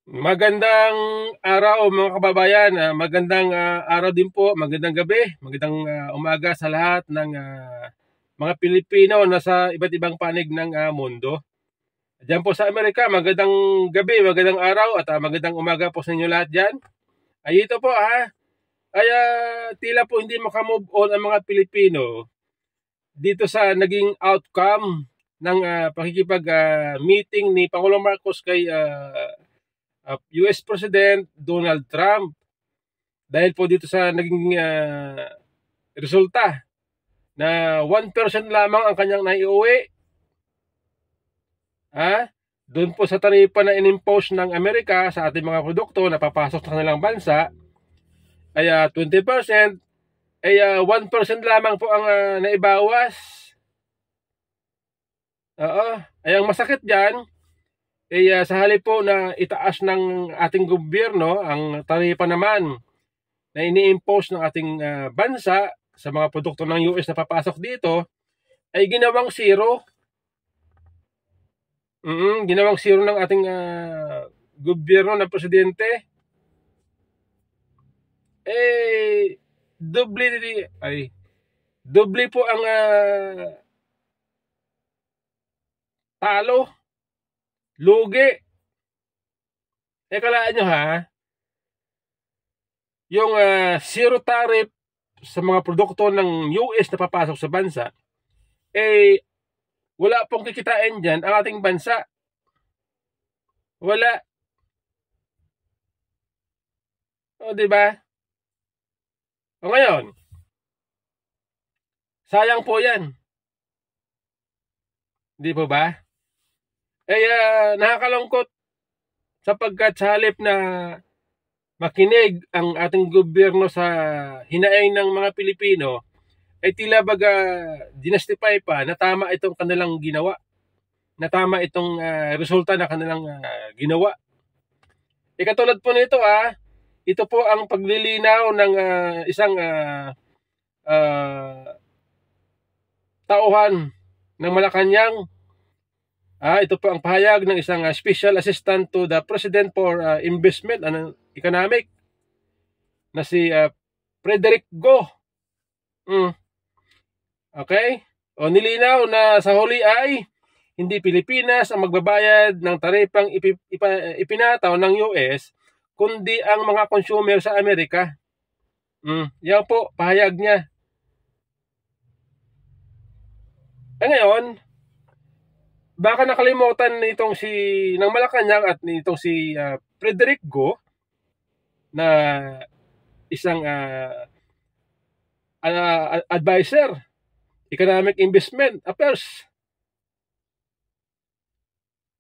Magandang araw mga kababayan, magandang araw din po, magandang gabi, magandang umaga sa lahat ng mga Pilipino na sa iba't ibang panig ng mundo. Diyan po sa Amerika, magandang gabi, magandang araw at magandang umaga po sa inyo lahat dyan. Ay ito po ay tila po hindi makamove on ang mga Pilipino dito sa naging outcome ng pakikipag-meeting ni Pangulong Marcos kay US President Donald Trump dahil po dito sa naging resulta na 1% lamang ang kanyang naiuwi. Doon po sa taripa na inimpose ng Amerika sa ating mga produkto na papasok sa kanilang bansa ay 20%, ay 1% lamang po ang naibawas. Ay ang masakit dyan, sa halip po na itaas ng ating gobyerno ang taripa naman na ini-impose ng ating bansa sa mga produkto ng US na papasok dito, ay ginawang zero. Ginawang zero ng ating gobyerno ng presidente. Doble po ang talo, lugi. Kalaan nyo yung zero tariff sa mga produkto ng US na papasok sa bansa, wala pong kikitain dyan ang ating bansa. Wala. Diba? Ngayon, sayang po yan. Di po ba? Nakakalungkot sapagkat sa halip na makinig ang ating gobyerno sa hinaing ng mga Pilipino, ay tila baga dinastify pa na tama itong kanilang ginawa, na tama itong resulta na kanilang ginawa. Katulad po nito ito po ang paglilinaw ng isang tauhan ng Malacanang. Ito po ang pahayag ng isang Special Assistant to the President for Investment and Economic na si Frederick Go. Okay? Nilinaw na sa huli ay hindi Pilipinas ang magbabayad ng taripang ipinataw ng US, kundi ang mga consumer sa Amerika. Yan po, pahayag niya. Ngayon, baka nakalimutan nitong si ng Malacanang at nitong si Frederick Go na isang advisor, Economic Investment Affairs.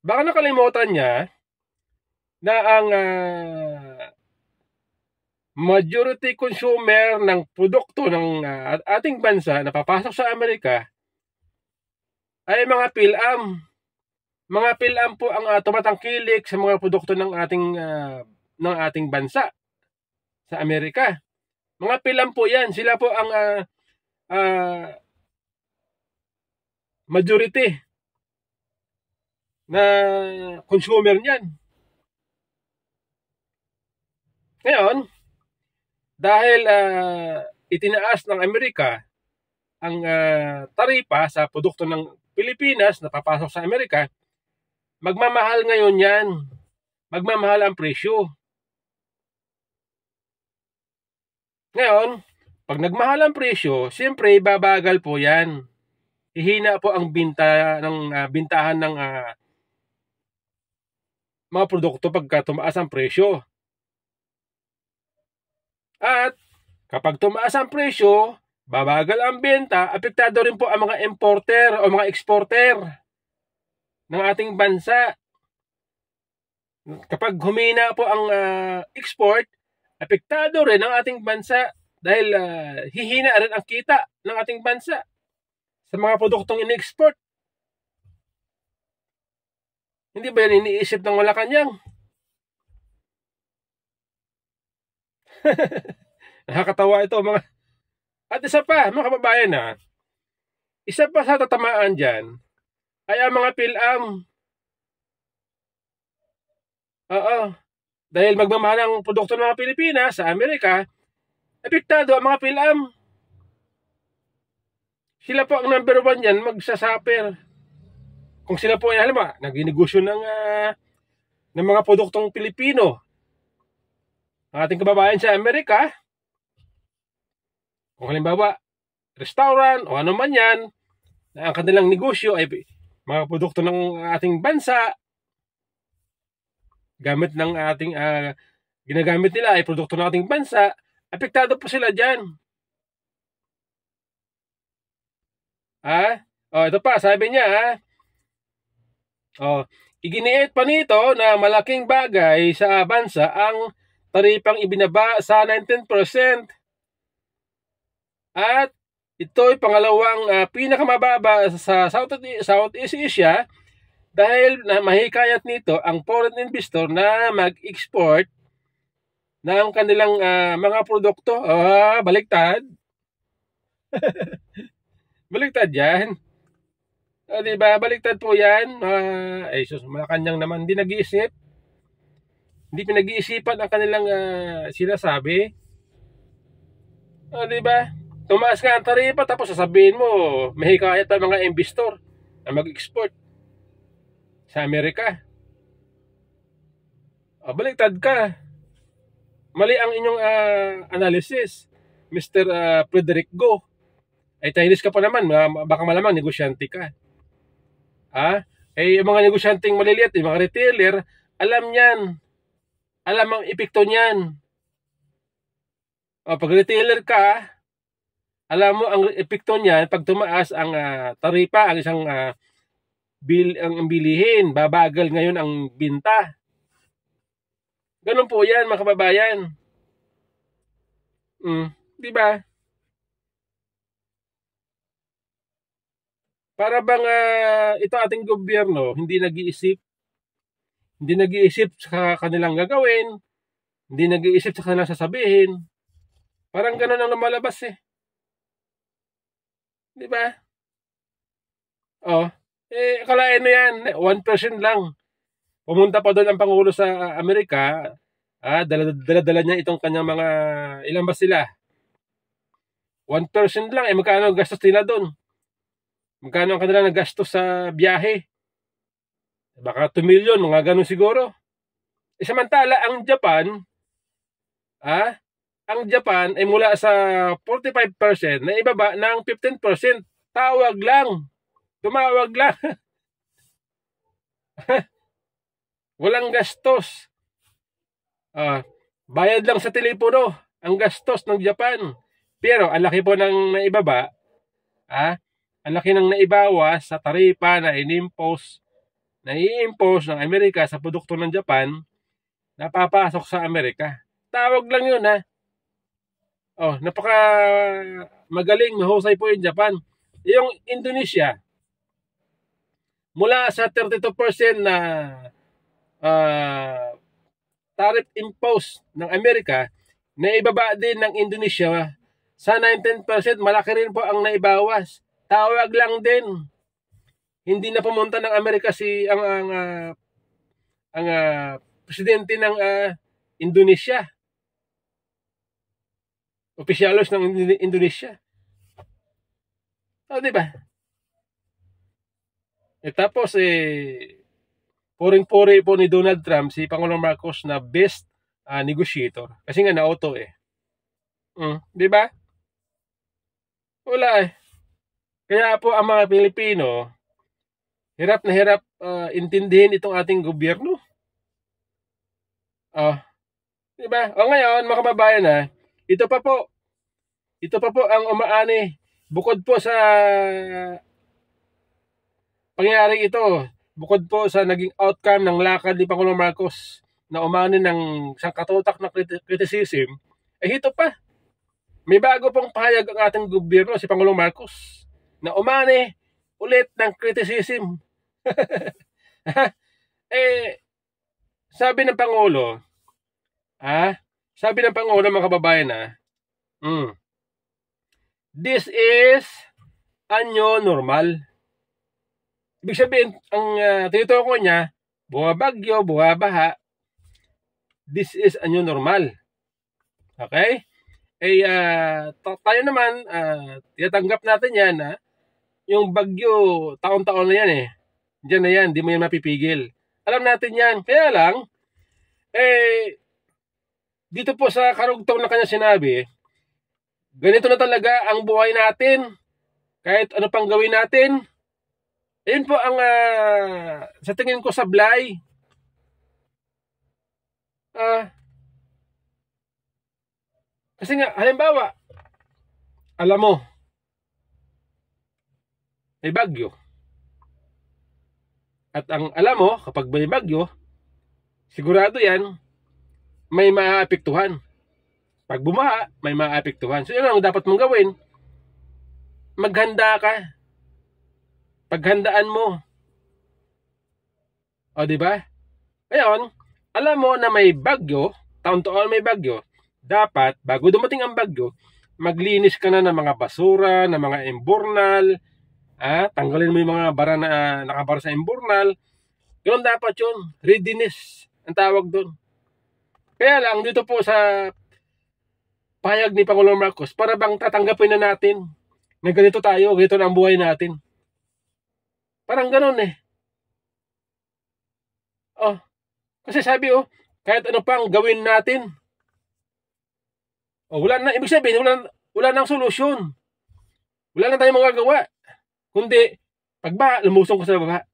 Baka nakalimutan niya na ang majority consumer ng produkto ng ating bansa na papasok sa Amerika ay mga PhilAm. Mga PhilAm po ang tumatangkilik sa mga produkto ng ating bansa sa Amerika. Mga PhilAm po yan. Sila po ang majority na consumer niyan. Ngayon, dahil itinaas ng Amerika ang taripa sa produkto ng Pilipinas na papasok sa Amerika, magmamahal ngayon yan. Magmamahal ang presyo. Ngayon, pag nagmahal ang presyo, siyempre babagal po yan. Hihina po ang bintahan ng mga produkto pagka tumaas ang presyo. At kapag tumaas ang presyo, babagal ang benta, apektado rin po ang mga importer o mga exporter ng ating bansa. Kapag humina po ang export, apektado rin ang ating bansa dahil hihina rin ang kita ng ating bansa sa mga produktong in-export. Hindi ba yan iniisip ng Malacanang? Nakakatawa ito mga. At isa pa, mga kababayan isa pa sa tatamaan dyan ay ang mga PhilAm. Dahil magmamahal ang produkto ng mga Pilipinas sa Amerika, apektado ang mga PhilAm. Sila po ang number 1 yan, magsasuffer. Kung sila po ay halimbawa, nagninegosyo ng mga produktong Pilipino, ang ating kababayan sa Amerika, kung halimbawa, restaurant o ano man yan, na ang kanilang negosyo ay mga produkto ng ating bansa, gamit ng ating ginagamit nila ay produkto ng ating bansa, apektado po sila dyan. Ito pa, sabi niya, iginiit pa nito na malaking bagay sa bansa ang taripang ibinaba sa 19%. At ito'y pangalawang pinakamababa sa Southeast Asia dahil mahikayat nito ang foreign investor na mag-export ng kanilang mga produkto. Baliktad. Baliktad yan. Diba? Baliktad po yan. Malacanang naman. Hindi nag-iisip. Hindi pinag-iisipan ang kanilang sinasabi. Diba? Tumaas nga ang taripa tapos sasabihin mo, mahikayat ang mga investor na mag-export sa Amerika. Baliktad ka. Mali ang inyong analysis, Mr. Frederick Go. Ay Chinese ka pa naman, baka malamang negosyante ka. Yung mga negosyanteng maliliit, yung mga retailer, alam niyan. Alam ang epekto niyan. Pag retailer ka, alam mo ang epekto niyan pag tumaas ang taripa, ang isang ang bilihin, babagal ngayon ang binta. Ganun po yan, mga kababayan. Di ba? Para bang ito ating gobyerno hindi nag-iisip sa kanilang gagawin, hindi nag-iisip sa kanilang sasabihin. Parang ganun ang lumalabas eh. Di ba? Akalain mo yan, 1% lang. Pumunta pa doon ang Pangulo sa Amerika, dala-dala niya itong kanyang mga, ilan ba sila? 1% lang, magkano gastos nila doon? Magkano ang kanila nagastos sa biyahe? Baka 2 million, mga ganun siguro. Samantala, ang Japan ay mula sa 45% na ibaba ng 15%. Tumawag lang. Walang gastos. Bayad lang sa telepono ang gastos ng Japan. Pero ang laki po ng naibaba, ang laki ng naibawas sa taripa na i-impose ng Amerika sa produkto ng Japan na papasok sa Amerika. Tawag lang yun napaka magaling, mahusay po yung Japan. Yung Indonesia, mula sa 32% na tariff imposed ng Amerika, naibaba din ng Indonesia sa 19%. Malaki rin po ang naibawas. Tawag lang din. Hindi na pumunta ng Amerika ang presidente ng Indonesia. Opisyalos ng Indonesia. Di ba? Tapos puring-puri po ni Donald Trump si Pangulong Marcos na best negotiator. Kasi nga na-auto di ba? Wala Kaya po ang mga Pilipino, hirap na hirap intindihin itong ating gobyerno. Di ba? Ngayon, mga kababayan ito pa po ang umaani. Bukod po sa pangyayari ito, bukod po sa naging outcome ng lakad ni Pangulong Marcos na umani ng isang katutak na criticism, ito pa. May bago pong pahayag ang ating gobyerno, si Pangulong Marcos, na umani ulit ng criticism. Sabi ng Pangulo, mga kababayan this is a new normal. Ibig sabihin, ang tinutukoy niya, buwabagyo, buwabaha, this is a new normal. Okay? Tayo naman, tinatanggap natin yan na yung bagyo, taon-taon na yan eh. Diyan na yan, di mo yan mapipigil. Alam natin yan. Kaya lang, dito po sa karugtong na kanya sinabi, ganito na talaga ang buhay natin. Kahit ano pang gawin natin. Ayun po ang sa tingin ko sablay. Kasi nga, halimbawa, alam mo, may bagyo. At ang alam mo, kapag may bagyo, sigurado yan, may maaapektuhan. Pag bumaha, may maaapektuhan. So yun ang dapat mong gawin. Maghanda ka. Paghandaan mo. O, diba? Ngayon, alam mo na may bagyo, taon-taon may bagyo, dapat, bago dumating ang bagyo, maglinis ka na ng mga basura, ng mga imburnal, tanggalin mo yung mga bara na nakabara sa imburnal. Ganun dapat yun. Readiness ang tawag doon. Kaya lang, dito po sa pahayag ni Pangulong Marcos, para bang tatanggapin na natin na ganito tayo, ganito na ang buhay natin. Parang ganun eh. Kasi sabi kahit ano pang gawin natin, wala na, ibig sabihin, wala nang solusyon. Wala na tayong magagawa. Kundi, pagbaha, lumusong ka sa baba.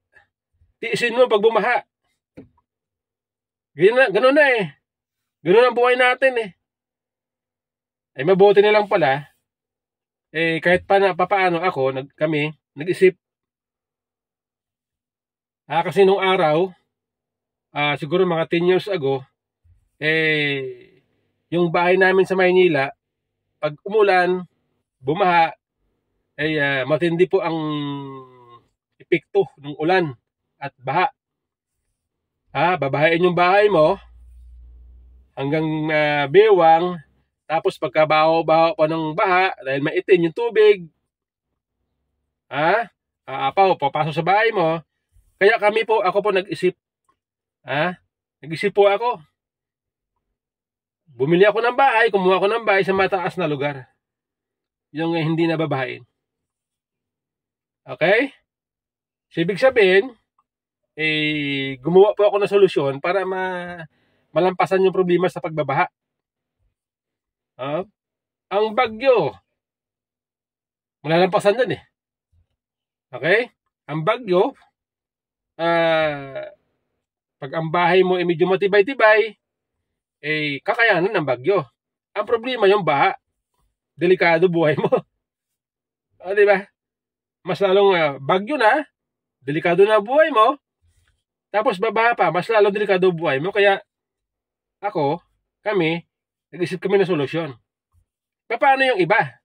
Tiisin mo pag bumaha. Ganun na eh. Ganun ang buhay natin eh. Mabuti na lang pala, kahit paano kami, nag-isip. Kasi nung araw, siguro mga 10 years ago, yung bahay namin sa Maynila, pag umulan, bumaha, matindi po ang epekto ng ulan at baha. Babahain yung bahay mo hanggang bewang, tapos pagkabaho-baho pa ng baha, dahil maitim yung tubig, papasok sa bahay mo. Kaya ako po nag-isip. Nag-isip po ako. Bumili ako ng bahay, kumuha ako ng bahay sa mataas na lugar. Yung hindi nababahain. Okay? So, ibig sabihin, gumawa po ako ng solusyon para malampasan yung problema sa pagbabaha. Ang bagyo, malalampasan din eh. Okay? Ang bagyo, pag ang bahay mo ay medyo matibay-tibay, kakayanan ng bagyo. Ang problema yung baha. Delikado buhay mo. Diba? Mas lalong bagyo na, delikado na buhay mo, tapos babaha pa, mas lalong delikado buhay mo. Kaya kami, nag-isip kami ng solusyon. Paano yung iba?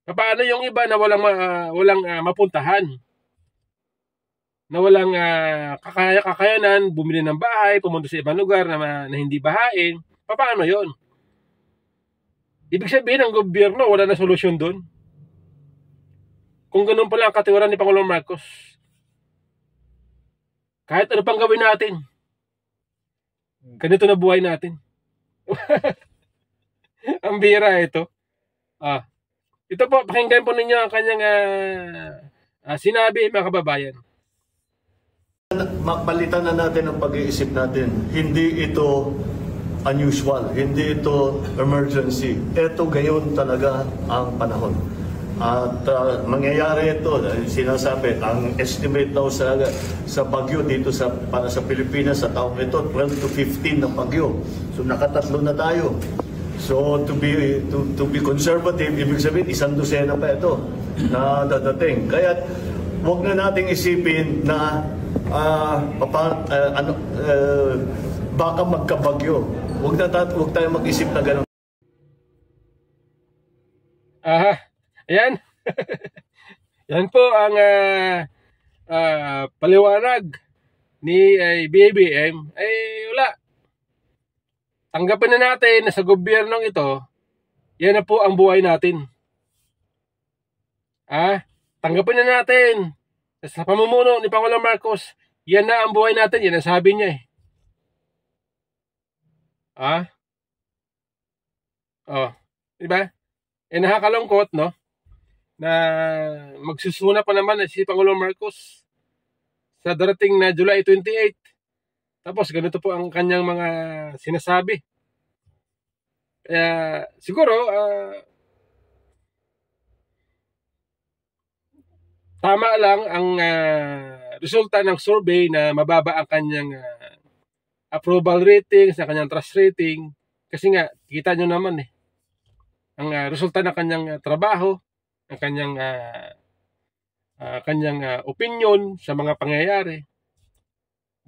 Paano yung iba na walang mapuntahan? Na walang kakayanan, bumili ng bahay, pumunta sa ibang lugar na hindi bahain. Paano yon? Ibig sabihin, ang gobyerno, wala na solusyon doon. Kung ganun pala ang katiwaran ni Pangulong Marcos, kahit ano pang gawin natin, ganito na buhay natin. Ang bira ito. Ito po, pakinggan po ninyo ang kanyang sinabi, mga kababayan. Makbalitan na natin ang pag-iisip natin. Hindi ito unusual, hindi ito emergency. Ito gayon talaga ang panahon. At mangyayari ito, sinasabi, ang estimate daw sa bagyo dito para sa Pilipinas sa taong ito, 12 to 15 na bagyo. So nakatatlo na tayo. So to be conservative, ibig sabihin, 100 pa ito na dadating. Kaya huwag na nating isipin na baka magkabagyo. Huwag tayo mag-isip na gano'n. Ayan. Yan po ang paliwanag ni BBM. Wala. Tanggapin na natin na sa gobyernong ito, yan na po ang buhay natin. Tanggapin na natin sa pamumuno ni Pangulong Marcos, yan na ang buhay natin. Yan ang sabi niya eh. Ah, oh, 'di ba? Nakakalungkot, no, na magsusuna pa naman si Pangulong Marcos sa darating na July 28. Tapos ganito po ang kanyang mga sinasabi. Kaya siguro tama lang ang resulta ng survey na mababa ang kanyang approval rating, sa kanyang trust rating. Kasi nga, kita nyo naman ang resulta ng kanyang trabaho, ang kanyang opinion sa mga pangyayari.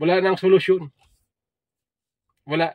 Wala nang solusyon. Wala.